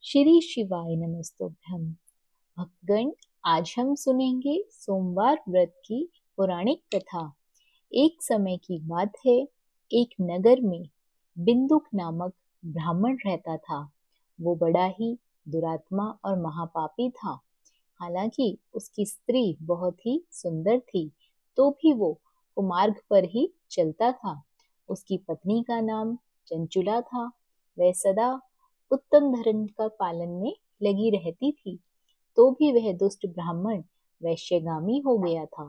श्री शिवाय नमस्तुभ्यम। भक्तगण, आज हम सुनेंगे सोमवार व्रत की पौराणिक कथा। एक समय की बात है, एक नगर में बिंदुक नामक ब्राह्मण रहता था। वो बड़ा ही दुरात्मा और महापापी था। हालांकि उसकी स्त्री बहुत ही सुंदर थी, तो भी वो कुमार्ग पर ही चलता था। उसकी पत्नी का नाम चंचुला था। वह सदा उत्तम धर्म का पालन में लगी रहती थी, तो भी वह दुष्ट ब्राह्मण वैश्यगामी हो गया था।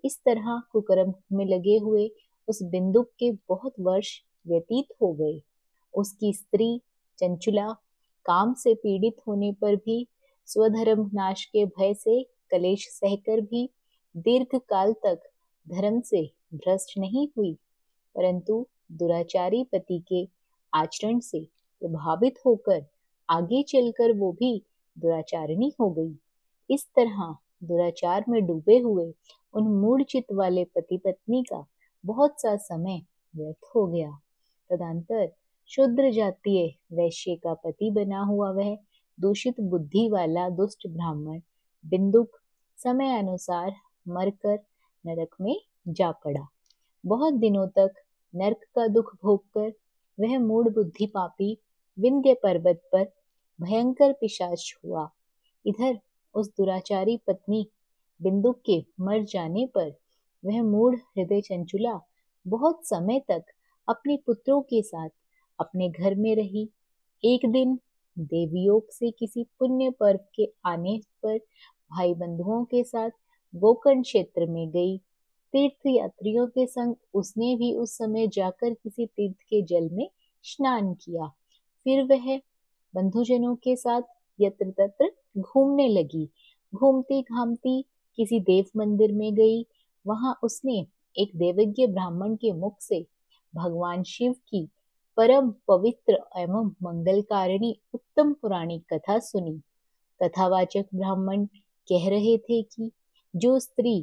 इस तरह कुकर्म में लगे हुए उस बिंदुक के बहुत वर्ष व्यतीत हो गए। उसकी स्त्री चंचुला काम से पीड़ित होने पर भी, स्वधर्म नाश के भय से कलेश सहकर भी दीर्घ काल तक धर्म से भ्रष्ट नहीं हुई, परंतु दुराचारी पति के आचरण से प्रभावित होकर आगे चलकर वो भी दुराचारिणी हो गई। इस तरह दुराचार में डूबे हुए उन मूढ़ चित्त वाले पति पत्नी का बहुत सा समय व्यर्थ हो गया। तदंतर शूद्र जातीय वैश्य का पति बना हुआ वह दूषित बुद्धि वाला दुष्ट ब्राह्मण बिंदुक समय अनुसार मरकर नरक में जा पड़ा। बहुत दिनों तक नरक का दुख भोगकर वह मूढ़ बुद्धि पापी विंध्य पर्वत पर भयंकर पिशाच हुआ। इधर उस दुराचारी पत्नी बिंदुक के मर जाने पर वह मूढ़ हृदय चंचुला बहुत समय तक अपने पुत्रों के साथ अपने घर में रही। एक दिन देवयोग से किसी पुण्य पर्व के आने पर भाई बंधुओं के साथ गोकर्ण क्षेत्र में गई। तीर्थ यात्रियों के संग उसने भी उस समय जाकर किसी तीर्थ के जल में स्नान किया। फिर वह बंधुजनों के साथ यत्र तत्र घूमने लगी। घूमती घामती किसी देव मंदिर में गई। वहां उसने एक देवज्ञ ब्राह्मण के मुख से भगवान शिव की परम पवित्र एवं मंगलकारिणी उत्तम पुराणिक कथा सुनी। कथावाचक ब्राह्मण कह रहे थे कि जो स्त्री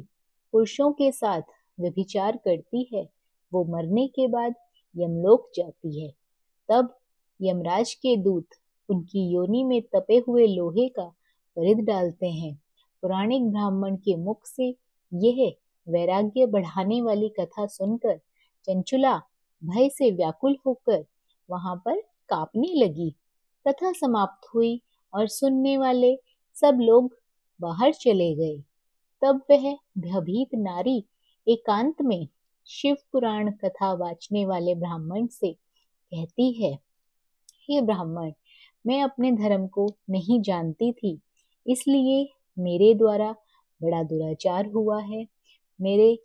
पुरुषों के साथ व्यभिचार करती है, वो मरने के बाद यमलोक जाती है। तब यमराज के दूत उनकी योनि में तपे हुए लोहे का परिध डालते हैं। पुराणिक ब्राह्मण के मुख से यह वैराग्य बढ़ाने वाली कथा सुनकर चंचुला भय से व्याकुल होकर वहां पर कांपने लगी। कथा समाप्त हुई और सुनने वाले सब लोग बाहर चले गए। तब वह भयभीत नारी एकांत में शिव पुराण कथा वाचने वाले ब्राह्मण से कहती है, हे ब्राह्मण, मैं अपने धर्म को नहीं जानती थी, इसलिए मेरे द्वारा बड़ा दुराचार हुआ है। मेरे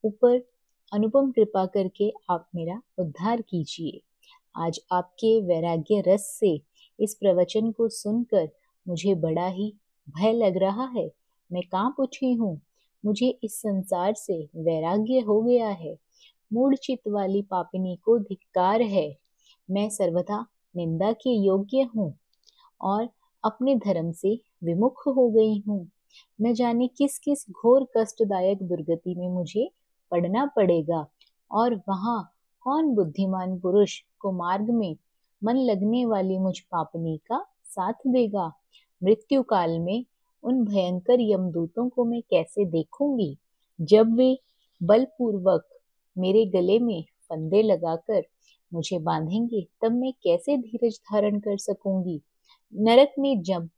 ऊपर अनुपम कृपा करके आप मेरा उद्धार कीजिए। आज आपके वैराग्य रस से इस प्रवचन को सुनकर मुझे बड़ा ही भय लग रहा है। मैं कांप उठी हूँ। मुझे इस संसार से वैराग्य हो गया है। मूढ़ चित्त वाली पापिनी को धिक्कार है। मैं सर्वथा निंदा के योग्य हूँ और अपने धर्म से विमुख हो गई हूँ। न जाने किस किस घोर कष्टदायक दुर्गति में मुझे पड़ना पड़ेगा, और वहां कौन बुद्धिमान पुरुष को मार्ग में मन लगने वाली मुझ पापनी का साथ देगा। मृत्यु काल में उन भयंकर यमदूतों को मैं कैसे देखूंगी। जब वे बलपूर्वक मेरे गले में फंदे लगाकर मुझे बांधेंगे, तब मैं कैसे धीरज धारण कर सकूंगी। नरक में जब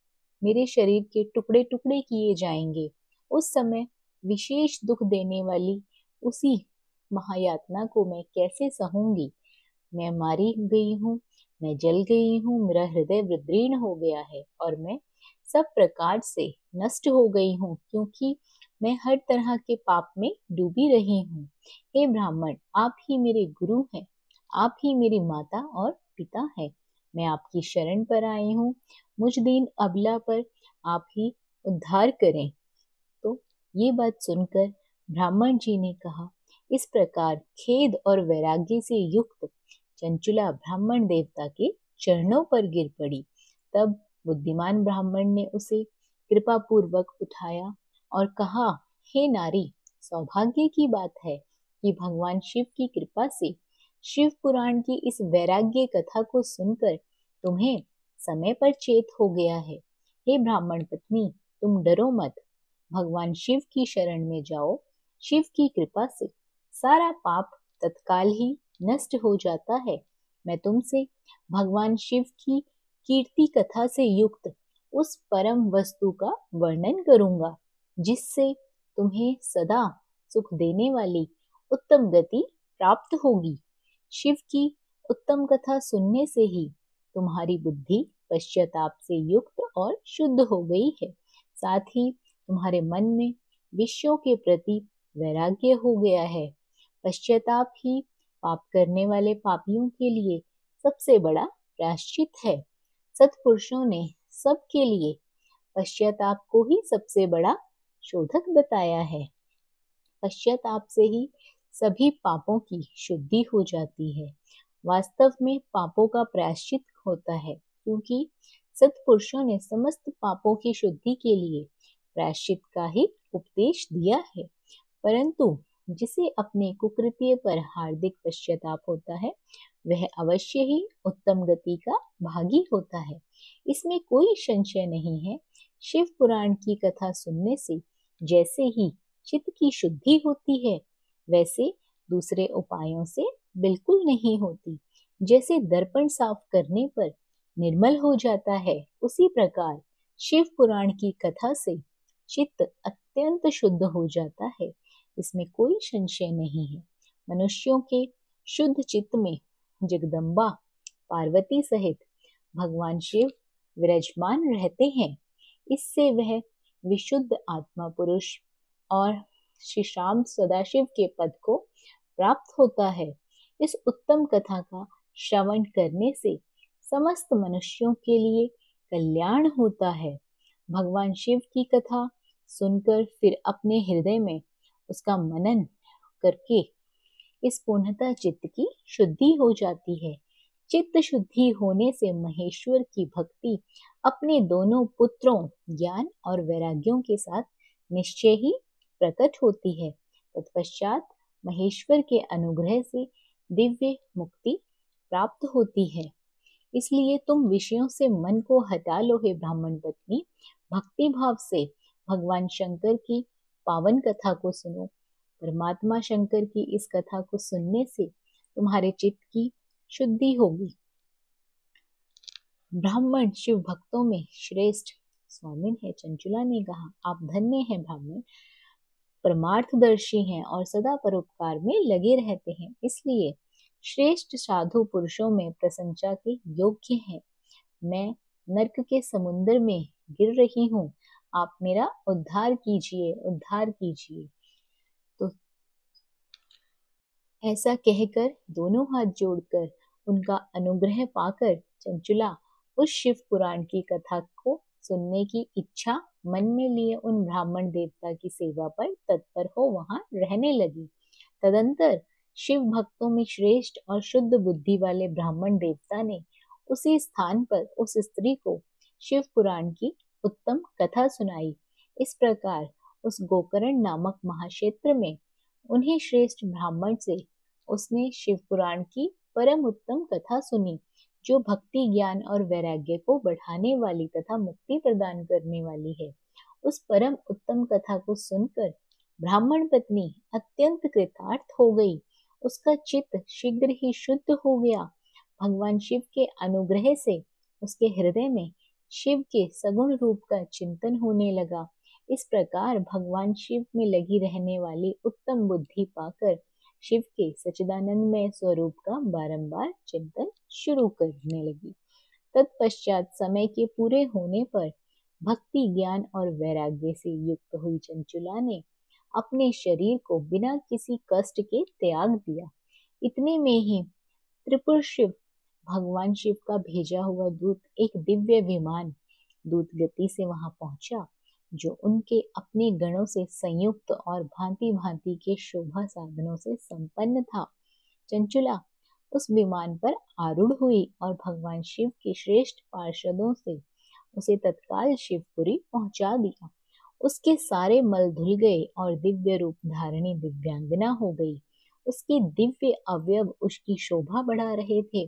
मेरे शरीर के टुकड़े टुकड़े किए जाएंगे, उस समय विशेष दुख देने वाली उसी महायातना को मैं कैसे सहूंगी। मैं मारी गई हूँ, मैं जल गई हूँ, मेरा हृदय विदीर्ण हो गया है और मैं सब प्रकार से नष्ट हो गई हूँ, क्योंकि मैं हर तरह के पाप में डूबी रही हूँ। हे ब्राह्मण, आप ही मेरे गुरु हैं, आप ही मेरी माता और पिता है। मैं आपकी शरण पर आई हूँ। मुझ दीन अबला पर आप ही उद्धार करें। तो ये बात सुनकर ब्राह्मण जी ने कहा, इस प्रकार खेद और वैराग्य से युक्त चंचुला ब्राह्मण देवता के चरणों पर गिर पड़ी। तब बुद्धिमान ब्राह्मण ने उसे कृपा पूर्वक उठाया और कहा, हे नारी, सौभाग्य की बात है कि भगवान शिव की कृपा से शिव पुराण की इस वैराग्य कथा को सुनकर तुम्हें समय पर चेत हो गया है। हे ब्राह्मण पत्नी, तुम डरो मत, भगवान शिव की शरण में जाओ। शिव की कृपा से सारा पाप तत्काल ही नष्ट हो जाता है। मैं तुमसे भगवान शिव की कीर्ति कथा से युक्त उस परम वस्तु का वर्णन करूंगा, जिससे तुम्हें सदा सुख देने वाली उत्तम गति प्राप्त होगी। शिव की उत्तम कथा सुनने से ही तुम्हारी बुद्धि पश्चाताप से युक्त और शुद्ध हो गई है। साथ ही तुम्हारे मन में विषयों के प्रति वैराग्य हो गया है। पश्चाताप ही पाप करने वाले पापियों के लिए सबसे बड़ा प्रायश्चित है। सत्पुरुषों ने सबके लिए पश्चाताप को ही सबसे बड़ा शोधक बताया है। पश्चाताप से ही सभी पापों की शुद्धि हो जाती है। वास्तव में पापों का प्रायश्चित होता है, क्योंकि सत्पुरुषों ने समस्त पापों की शुद्धि के लिए प्रायश्चित का ही उपदेश दिया है। परंतु जिसे अपने कुकृत्य पर हार्दिक पश्चाताप होता है, वह अवश्य ही उत्तम गति का भागी होता है। इसमें कोई संशय नहीं है। शिव पुराण की कथा सुनने से जैसे ही चित्त की शुद्धि होती है, वैसे दूसरे उपायों से बिल्कुल नहीं होती। जैसे दर्पण साफ करने पर निर्मल हो जाता है, उसी प्रकार शिव पुराण की कथा से चित्त अत्यंत शुद्ध हो जाता है। इसमें कोई संशय नहीं है। मनुष्यों के शुद्ध चित्त में जगदम्बा पार्वती सहित भगवान शिव विराजमान रहते हैं। इससे वह विशुद्ध आत्मा पुरुष और श्री श्याम सदाशिव के पद को प्राप्त होता है। इस उत्तम कथा का श्रवण करने से समस्त मनुष्यों के लिए कल्याण होता है। भगवान शिव की कथा सुनकर फिर अपने हृदय में उसका मनन करके इस पूर्णता चित्त की शुद्धि हो जाती है। चित्त शुद्धि होने से महेश्वर की भक्ति अपने दोनों पुत्रों ज्ञान और वैराग्यों के साथ निश्चय ही प्रकट होती है। तत्पश्चात महेश्वर के अनुग्रह से दिव्य मुक्ति प्राप्त होती है। इसलिए तुम विषयों से मन को हटा लो हे ब्राह्मण पत्नी। भक्ति भाव से भगवान शंकर की पावन कथा को सुनो। परमात्मा शंकर की इस कथा को सुनने से तुम्हारे चित्त की शुद्धि होगी। ब्राह्मण शिव भक्तों में श्रेष्ठ स्वामिन है। चंचुला ने कहा, आप धन्य हैं ब्राह्मण, परमार्थदर्शी हैं और सदा परोपकार में लगे रहते हैं, इसलिए श्रेष्ठ साधु पुरुषों में प्रशंसा के योग्य हैं। मैं नरक के समुद्र में गिर रही हूँ, आप मेरा उद्धार कीजिए, उद्धार कीजिए। तो ऐसा कहकर दोनों हाथ जोड़कर उनका अनुग्रह पाकर चंचुला उस शिव पुराण की कथा को सुनने की इच्छा मन में लिए उन ब्राह्मण देवता की सेवा पर तत्पर हो वहां रहने लगी। तदंतर शिव भक्तों में श्रेष्ठ और शुद्ध बुद्धि वाले ब्राह्मण देवता ने उसी स्थान पर उस स्त्री को शिव पुराण की उत्तम कथा सुनाई। इस प्रकार उस गोकर्ण नामक महाक्षेत्र में उन्हें श्रेष्ठ ब्राह्मण से उसने शिव पुराण की परम उत्तम कथा सुनी, जो भक्ति ज्ञान और वैराग्य को बढ़ाने वाली तथा मुक्ति प्रदान करने वाली है। उस परम उत्तम कथा को सुनकर ब्राह्मण पत्नी अत्यंत कृतार्थ हो गई। उसका चित्त शीघ्र ही शुद्ध हो गया। भगवान शिव के अनुग्रह से उसके हृदय में शिव के सगुण रूप का चिंतन होने लगा। इस प्रकार भगवान शिव में लगी रहने वाली उत्तम बुद्धि पाकर शिव के सच्चिदानंदमय स्वरूप का बारंबार चिंतन शुरू करने लगी। तत्पश्चात समय के पूरे होने पर भक्ति ज्ञान और वैराग्य से युक्त हुई चंचुला ने अपने शरीर को बिना किसी कष्ट के त्याग दिया। इतने में ही त्रिपुर शिव भगवान शिव का भेजा हुआ दूत एक दिव्य विमान दूत गति से वहां पहुंचा, जो उनके अपने गणों से संयुक्त और भांति भांति के शोभा साधनों से संपन्न था। चंचुला उस विमान पर आरूढ़ हुई और भगवान शिव के श्रेष्ठ पार्षदों से उसे तत्काल शिवपुरी पहुंचा दिया। उसके सारे मल धुल गए और दिव्य रूप धारणी दिव्यांगना हो गई। उसके दिव्य अवयव उसकी शोभा बढ़ा रहे थे।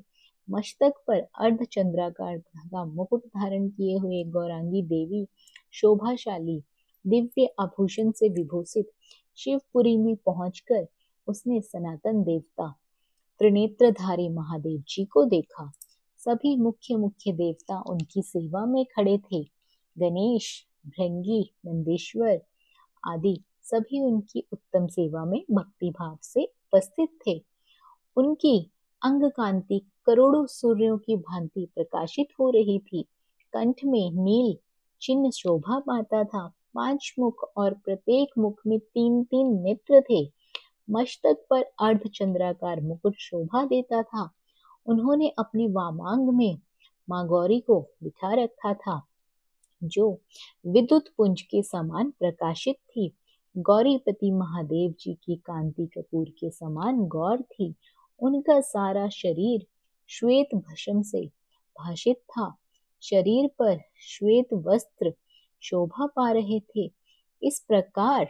मस्तक पर अर्धचंद्राकार का मुकुट धारण किए हुए गौरांगी देवी शोभाशाली दिव्य आभूषण से विभूषित शिवपुरी में पहुंचकर उसने सनातन देवता त्रिनेत्रधारी महादेव जी को देखा। सभी मुख्य मुख्य देवता उनकी सेवा में खड़े थे। गणेश, भृंगी, नंदीश्वर आदि सभी उनकी उत्तम सेवा में भक्ति भाव से उपस्थित थे। उनकी अंग कांति करोड़ों सूर्यों की भांति प्रकाशित हो रही थी। कंठ में नील चिन्ह शोभा पाता था। 5 मुख और प्रत्येक मुख में 3-3 नेत्र थे। मस्तक पर अर्धचंद्राकार मुकुट शोभा देता था। उन्होंने अपने वामांग में मां गौरी को बिठा रखा था, जो विद्युत पुंज के समान प्रकाशित थी। गौरीपति महादेव जी की कांति कपूर के समान गौर थी। उनका सारा शरीर श्वेत भस्म से भाषित था। शरीर पर श्वेत वस्त्र शोभा पा रहे थे। इस प्रकार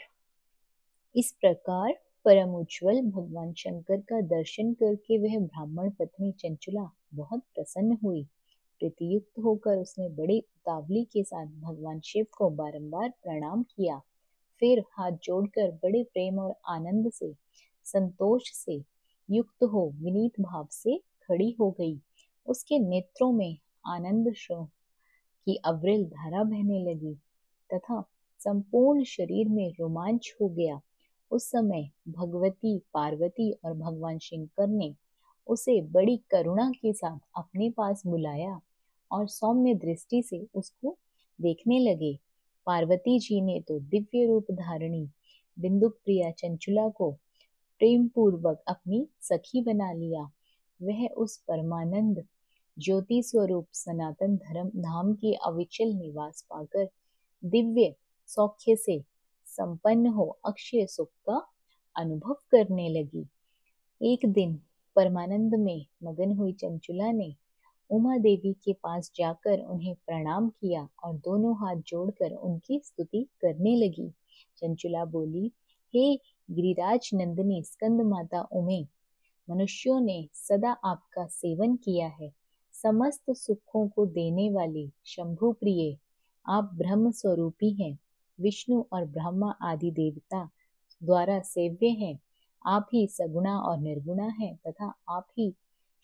परम उज्ज्वल भगवान शंकर का दर्शन करके वह ब्राह्मण पत्नी चंचुला बहुत प्रसन्न हुई। प्रीतियुक्त होकर उसने बड़ी उतावली के साथ भगवान शिव को बारंबार प्रणाम किया। फिर हाथ जोड़कर बड़े प्रेम और आनंद से, संतोष से युक्त हो विनीत भाव से खड़ी हो गई। उसके नेत्रों में आनंद की अविरल धारा बहने लगी तथा संपूर्ण शरीर में रोमांच हो गया। उस समय भगवती पार्वती और भगवान शंकर ने उसे बड़ी करुणा के साथ अपने पास बुलाया और सौम्य दृष्टि से उसको देखने लगे। पार्वती जी ने तो दिव्य रूप धारणी बिंदुक प्रिया चंचुला को प्रेम पूर्वक अपनी सखी बना लिया। वह उस परमानंद ज्योति स्वरूप सनातन धर्म धाम के अविचल निवास पाकर दिव्य सौख्य से संपन्न हो अक्षय सुख का अनुभव करने लगी। एक दिन परमानंद में मगन हुई चंचुला ने उमा देवी के पास जाकर उन्हें प्रणाम किया और दोनों हाथ जोड़कर उनकी स्तुति करने लगी। चंचुला बोली, हे गिरिराज नंदिनी स्कंद माता उमे, मनुष्यों ने सदा आपका सेवन किया है। समस्त सुखों को देने वाली शंभु प्रिय आप ब्रह्म स्वरूपी हैं। विष्णु और ब्रह्मा आदि देवता द्वारा सेव्य हैं। आप ही सगुणा और निर्गुणा हैं तथा आप ही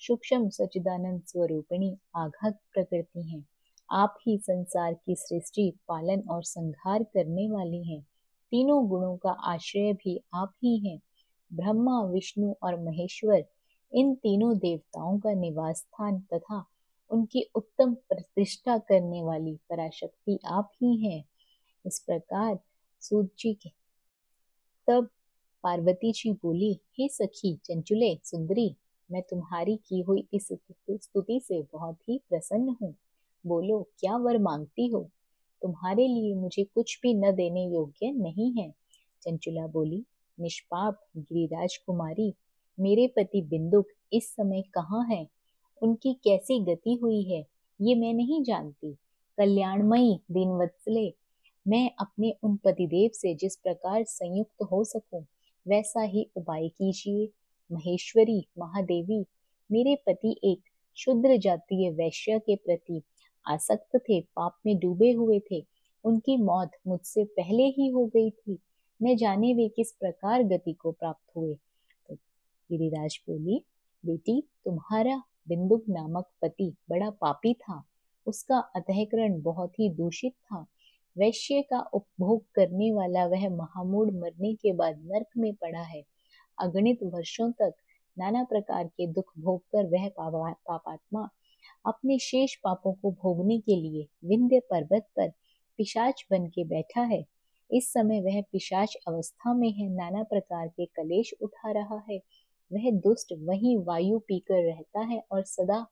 सूक्ष्म सच्चिदानंद स्वरूपिणी आघात प्रकृति हैं। आप ही संसार की सृष्टि, पालन और संहार करने वाली हैं। तीनों गुणों का आश्रय भी आप ही हैं। ब्रह्मा, विष्णु और महेश्वर इन तीनों देवताओं का निवास स्थान तथा उनकी उत्तम प्रतिष्ठा करने वाली पराशक्ति आप ही हैं। इस प्रकार सूत जी के तब पार्वती जी बोली, हे सखी चंचुले सुंदरी, मैं तुम्हारी की हुई इस स्तुति से बहुत ही प्रसन्न हूँ। बोलो, क्या वर मांगती हो? तुम्हारे लिए मुझे कुछ भी न देने योग्य नहीं है। चंचुला बोली, निष्पाप गिरिराज कुमारी, मेरे पति बिंदुक इस समय कहाँ है? उनकी कैसी गति हुई है ये मैं नहीं जानती। कल्याणमयी दीनवत्सले, मैं अपने उन पतिदेव से जिस प्रकार संयुक्त हो सकूं वैसा ही उपाय कीजिए। महेश्वरी महादेवी, मेरे पति एक शूद्र जातीय वैश्य के प्रति आसक्त थे, पाप में डूबे हुए थे। उनकी मौत मुझसे पहले ही हो गई थी। न जाने वे किस प्रकार गति को प्राप्त हुए। तो गिरिराज बोली, बेटी, तुम्हारा बिंदुक नामक पति बड़ा पापी था। उसका अंतःकरण बहुत ही दूषित था। वैश्य का उपभोग करने वाला वह महामूढ़ मरने के बाद नरक में पड़ा है। अगणित वर्षों तक नाना प्रकार के दुख भोग कर वह पापात्मा अपने शेष पापों को भोगने के लिए विंध्य पर्वत पर पिशाच बन के बैठा है। इस समय वह पिशाच अवस्था में है, नाना प्रकार के कलेश उठा रहा है। वह दुष्ट वहीं वायु पीकर रहता है और सदा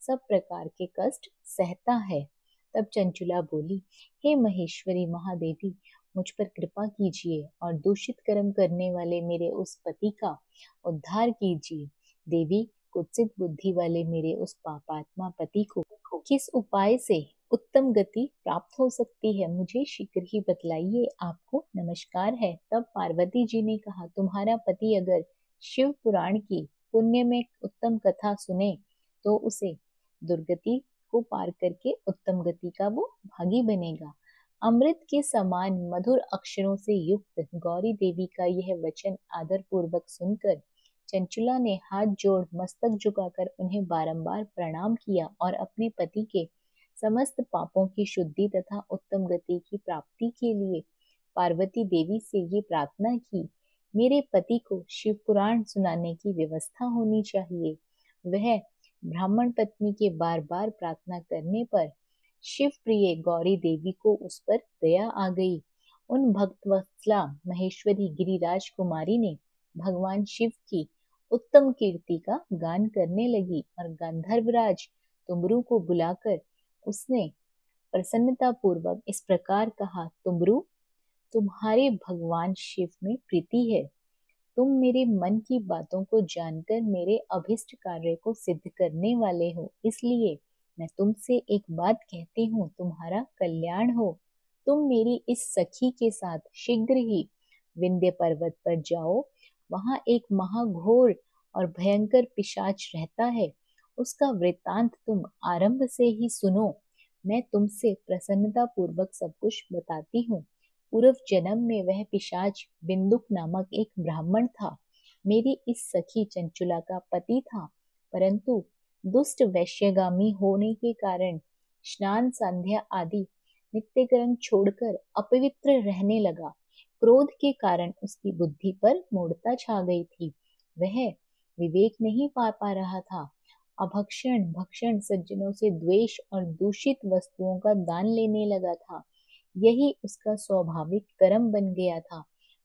सब प्रकार के कष्ट सहता है। तब चंचुला बोली, हे महेश्वरी महादेवी, मुझ पर कृपा कीजिए और दूषित कर्म करने वाले मेरे उस पति का उद्धार कीजिए। देवी, कुत्सित बुद्धि वाले मेरे उस पापात्मा पति को किस उपाय से उत्तम गति प्राप्त हो सकती है, मुझे शीघ्र ही बतलाइए। आपको नमस्कार है। तब पार्वती जी ने कहा, तुम्हारा पति अगर शिव पुराण की पुण्य में उत्तम कथा सुने तो उसे दुर्गति को पार करके उत्तम गति का वो भागी बनेगा। अमृत के समान मधुर अक्षरों से युक्त गौरी देवी का यह वचन आदर पूर्वक सुनकर चंचुला ने हाथ जोड़ मस्तक झुकाकर उन्हें बारंबार प्रणाम किया और अपने पति के समस्त पापों की शुद्धि तथा उत्तम गति की प्राप्ति के लिए पार्वती देवी से ये प्रार्थना की, मेरे पति को शिव पुराण सुनाने की व्यवस्था होनी चाहिए। वह ब्राह्मण पत्नी के बार बार प्रार्थना करने पर शिव प्रिय गौरी देवी को उस पर दया आ गई। उन भक्तवत्सला महेश्वरी गिरिराज कुमारी ने भगवान शिव की उत्तम कीर्ति का गान करने लगी और गंधर्वराज तुमरू को बुलाकर उसने प्रसन्नता पूर्वक इस प्रकार कहा, तुमरू, तुम्हारे भगवान शिव में प्रीति है। तुम मेरे मन की बातों को जानकर मेरे अभिष्ट कार्य को सिद्ध करने वाले हो, इसलिए मैं तुमसे एक बात कहती हूँ, तुम्हारा कल्याण हो। तुम मेरी इस सखी के साथ शीघ्र ही विंध्य पर्वत पर जाओ। वहां एक महाघोर और भयंकर पिशाच रहता है। उसका वृत्तांत तुम आरंभ से ही सुनो। मैं तुमसे प्रसन्नता पूर्वक सब कुछ बताती हूँ। पूर्व जन्म में वह पिशाच बिंदुक नामक एक ब्राह्मण था। मेरी इस सखी चंचुला का पति था, परंतु दुष्ट वैश्यगामी होने के कारण स्नान संध्या आदि नित्यकर्म छोड़कर अपवित्र रहने लगा। क्रोध के कारण उसकी बुद्धि पर मूढ़ता छा गई थी। वह विवेक नहीं पा रहा था। अभक्षण भक्षण, सज्जनों से द्वेष और दूषित वस्तुओं का दान लेने लगा था। यही उसका स्वाभाविक कर्म बन गया था।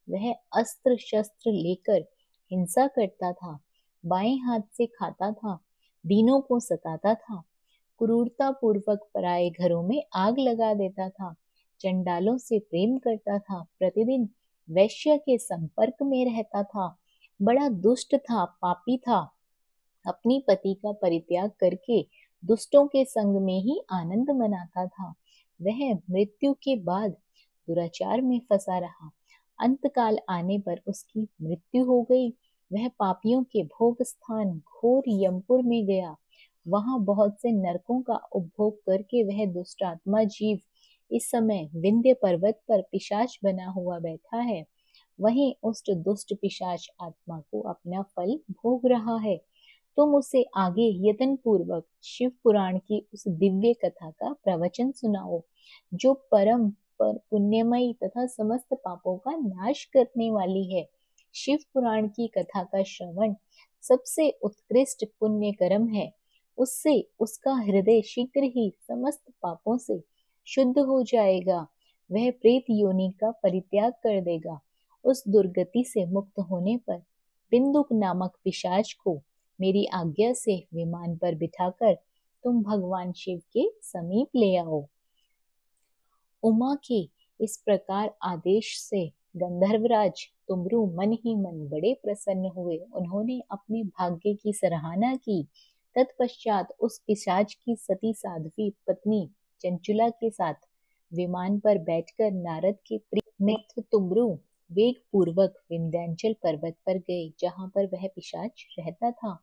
वह अस्त्र शस्त्र लेकर हिंसा करता था, बाएं हाथ से खाता था, दीनों को सताता था, क्रूरता पूर्वक पराये घरों में आग लगा देता था, चंडालों से प्रेम करता था, प्रतिदिन वैश्य के संपर्क में रहता था, बड़ा दुष्ट था, पापी था। अपनी पति का परित्याग करके दुष्टों के संग में ही आनंद मनाता था। वह मृत्यु के बाद दुराचार में फंसा रहा। अंतकाल आने पर उसकी मृत्यु हो गई। वह पापियों के भोग स्थान घोर यमपुर में गया। वहां बहुत से नरकों का उपभोग करके वह दुष्टात्मा जीव इस समय विंध्य पर्वत पर पिशाच बना हुआ बैठा है। वहीं उस दुष्ट पिशाच आत्मा को अपना फल भोग रहा है। तुम उसे आगे यत्न पूर्वक शिव पुराण की उस दिव्य कथा का प्रवचन सुनाओ, जो परम पर पुण्यमयी तथा समस्त पापों का नाश करने वाली है। शिव पुराण की कथा का श्रवण सबसे उत्कृष्ट पुण्य कर्म है। उससे उसका हृदय शीघ्र ही समस्त पापों से शुद्ध हो जाएगा। वह प्रेत योनि का परित्याग कर देगा। उस दुर्गति से मुक्त होने पर बिंदुक नामक पिशाच को मेरी आज्ञा से विमान पर बिठाकर तुम भगवान शिव के समीप ले आओ। उमा के इस प्रकार आदेश से गंधर्वराज तुमरू मन ही मन बड़े प्रसन्न हुए। उन्होंने अपने भाग्य की सराहना की। तत्पश्चात उस पिशाच की सती साध्वी पत्नी चंचुला के साथ विमान पर बैठकर नारद के प्रिय मित्र तुमरू वेग पूर्वक विंध्याचल पर्वत पर गए, जहाँ पर वह पिशाच रहता था।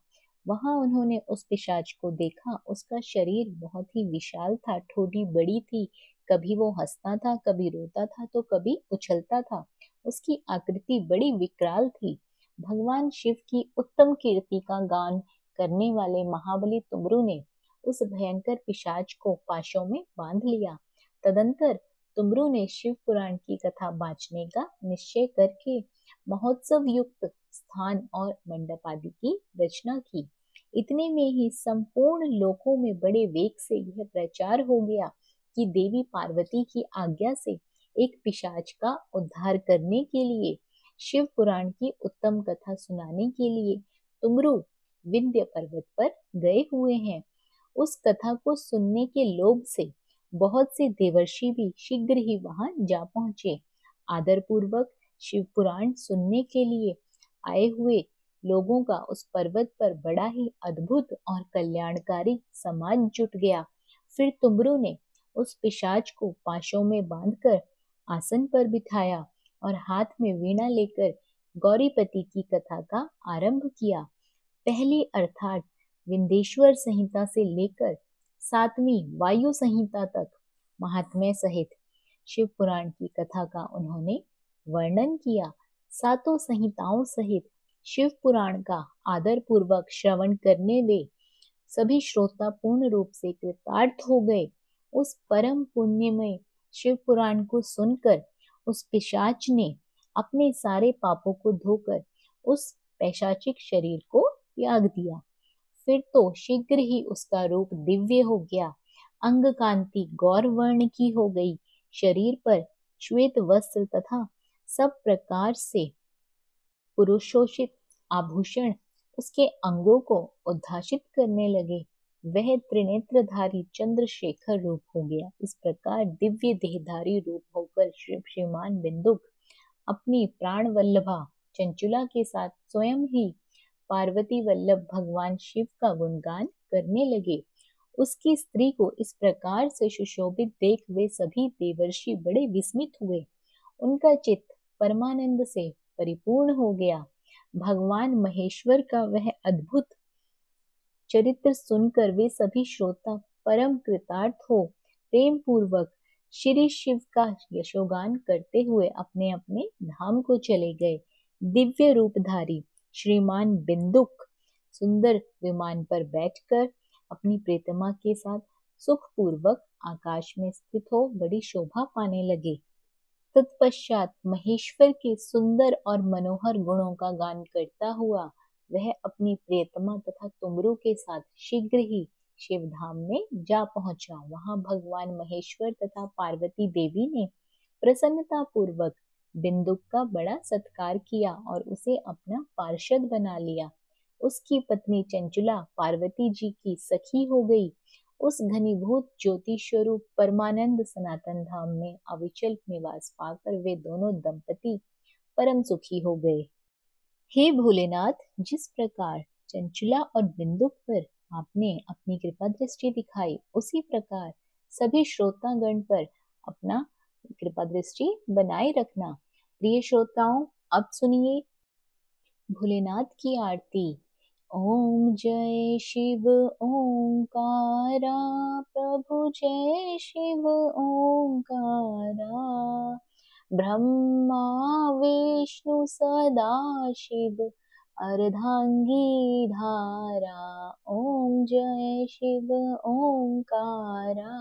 वहां उन्होंने उस पिशाच को देखा। उसका शरीर बहुत ही विशाल था, ठोड़ी बड़ी थी। कभी वो हंसता था, कभी रोता था, तो कभी उछलता था। उसकी आकृति बड़ी विकराल थी। भगवान शिव की उत्तम कीर्ति का गान करने वाले महाबली तुमरू ने उस भयंकर पिशाच को पाशों में बांध लिया। तदंतर तुमरू ने शिव पुराण की कथा बांचने का निश्चय करके महोत्सव युक्त स्थान और मंडप आदि की रचना की। इतने में ही संपूर्ण लोकों में बड़े वेग से यह प्रचार हो गया कि देवी पार्वती की आज्ञा से एक पिशाच का उद्धार करने के लिए, शिव पुराण की उत्तम कथा सुनाने के लिए तुमरू विंध्य पर्वत पर गए हुए हैं। उस कथा को सुनने के लोभ से बहुत से देवर्षि भी शीघ्र ही वहां जा पहुंचे। आदर पूर्वक शिव पुराण सुनने के लिए आए हुए लोगों का उस पर्वत पर बड़ा ही अद्भुत और कल्याणकारी समाज जुट गया। फिर तुमरू ने उस पिशाच को पाशों में बांधकर आसन पर बिठाया और हाथ में वीणा लेकर गौरीपति की कथा का आरंभ किया। पहली अर्थात विंध्येश्वर संहिता से लेकर 7वीं वायु संहिता तक महात्म्य सहित शिव पुराण की कथा का उन्होंने वर्णन किया। सातों संहिताओं सहित शिव पुराण का आदर पूर्वक श्रवण करने वे सभी श्रोता पूर्ण रूप से कृतार्थ हो गए। उस परम पुण्यमय शिव पुराण को सुनकर उस पिशाच ने अपने सारे पापों को धोकर उस पैशाचिक शरीर को त्याग दिया। फिर तो शीघ्र ही उसका रूप दिव्य हो गया। अंग कांति गौर वर्ण की हो गई। शरीर पर श्वेत वस्त्र तथा सब प्रकार से पुरुषोचित आभूषण उसके अंगों को उद्भाषित करने लगे। वह त्रिनेत्रधारी चंद्रशेखर रूप हो गया। इस प्रकार दिव्य देहधारी रूप होकर श्रीमान बिंदुक अपनी प्राण वल्लभा चंचुला के साथ स्वयं ही पार्वती वल्लभ भगवान शिव का गुणगान करने लगे। उसकी स्त्री को इस प्रकार से सुशोभित देख वे सभी देवर्षि बड़े विस्मित हुए। उनका चित्त परमानंद से परिपूर्ण हो गया। भगवान महेश्वर का वह अद्भुत चरित्र सुनकर वे सभी श्रोता परम कृतार्थ हो प्रेम पूर्वक श्री शिव का यशोगान करते हुए अपने अपने धाम को चले गए। दिव्य रूपधारी श्रीमान बिंदुक सुंदर विमान पर बैठकर अपनी प्रीतमा के साथ सुखपूर्वक आकाश में स्थित हो बड़ी शोभा पाने लगे। तत्पश्चात महेश्वर के सुंदर और मनोहर गुणों का गान करता हुआ वह अपनी प्रियतमा तथा तुमरू के साथ शीघ्र ही शिवधाम में जा पहुंचा। वहां भगवान महेश्वर तथा पार्वती देवी ने प्रसन्नता पूर्वक बिंदुक का बड़ा सत्कार किया और उसे अपना पार्षद बना लिया। उसकी पत्नी चंचुला पार्वती जी की सखी हो गई। उस घनीभूत ज्योति स्वरूप परमानंद सनातन धाम में अविचल निवास पाकर वे दोनों दंपति परम सुखी हो गए। हे भोलेनाथ, जिस प्रकार चंचुला और बिंदुक पर आपने अपनी कृपा दृष्टि दिखाई, उसी प्रकार सभी श्रोतागण पर अपना कृपा दृष्टि बनाए रखना। प्रिय श्रोताओं, अब सुनिए भोलेनाथ की आरती। ओम जय शिव ओंकारा, प्रभु जय शिव ओंकारा, ब्रह्मा विष्णु सदा शिव अर्धांगी धारा। ओम जय शिव ओंकारा,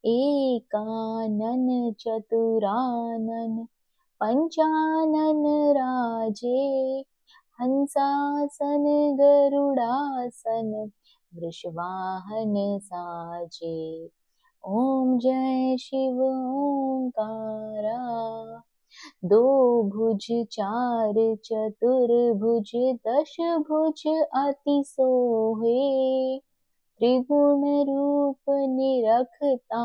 एकानन चतुरानन पंचानन राजे, हंसासन गरुड़ासन वृषवाहन साजे। ओम जय शिव ओंकारा, दो भुज चार चतुर्भुज दश भुज अति सोहे, त्रिगुण रूप निरखता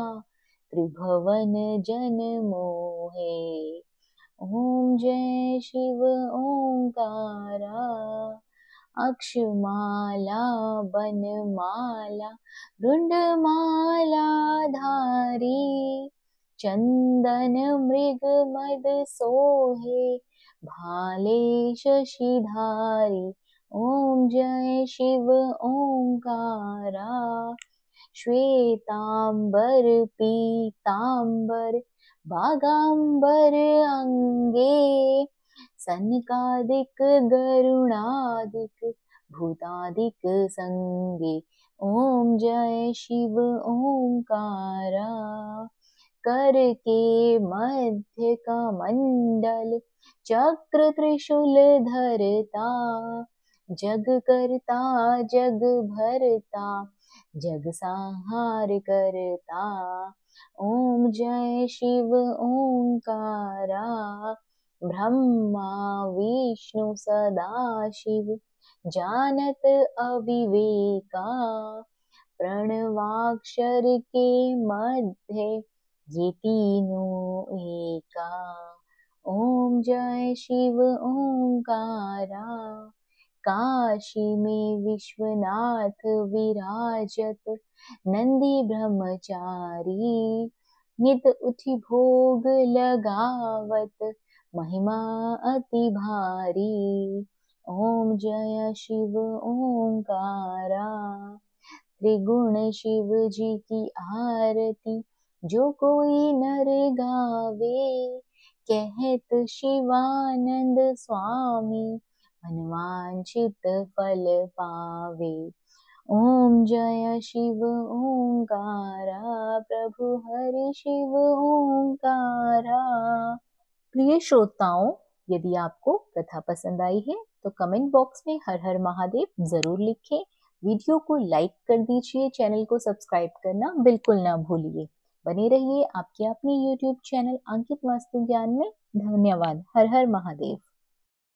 त्रिभुवन जन मोहे। ओम जय शिव ओंकारा, अक्षमाला बनमाला रुंडमाला धारी, चंदन मृग मद सोहे भाले शशिधारी। ओम जय शिव ओंकारा, श्वेतांबर पीतांबर बागांबर अंगे, सनकादिक गरुणादिक भूतादिक संगे। ओम जय शिव ओंकारा, कर के मध्य कमंडल चक्र त्रिशूल धरता, जग करता जग भरता जग संहार करता। ओम जय शिव ओंकारा, ब्रह्मा विष्णु सदा शिव जानत अविवेका, प्रणवाक्षर के मध्य ये तीनों एका। ओम जय शिव ओंकारा, काशी में विश्वनाथ विराजत नंदी ब्रह्मचारी, नित उठि भोग लगावत महिमा अति भारी। ओम जय शिव ओंकारा। त्रिगुण शिव जी की आरती जो कोई नर गावे, कहत शिवानंद स्वामी मनवांछित फल पावे। ओम जय शिव ओंकारा, प्रभु हरि शिव ओंकारा। प्रिय श्रोताओं, यदि आपको कथा पसंद आई है तो कमेंट बॉक्स में हर हर महादेव जरूर लिखें। वीडियो को लाइक कर दीजिए, चैनल को सब्सक्राइब करना बिल्कुल ना भूलिए। बने रहिए आपके अपने YouTube चैनल अंकित वास्तु ज्ञान में। धन्यवाद। हर हर महादेव।